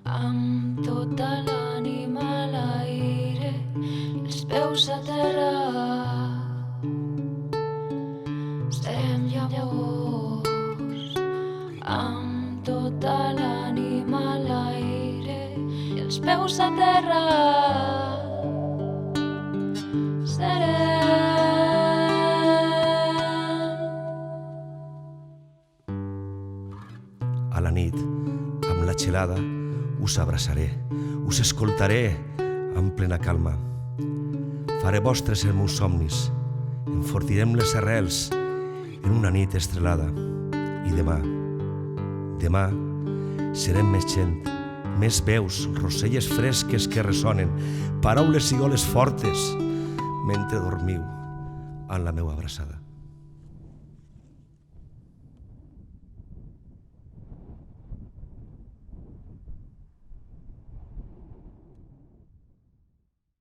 amb tota l'ànima a l'aire i els peus a terra. Serem llavors amb tota l'ànima a l'aire i els peus a terra. A la nit, amb la gelada, us abraçaré, us escoltaré amb plena calma. Faré vostres els meus somnis, enfortirem les arrels en una nit estrelada. I demà, serem més gent, més veus, roselles fresques que ressonen, paraules i goles fortes, mentre dormiu en la meua abraçada.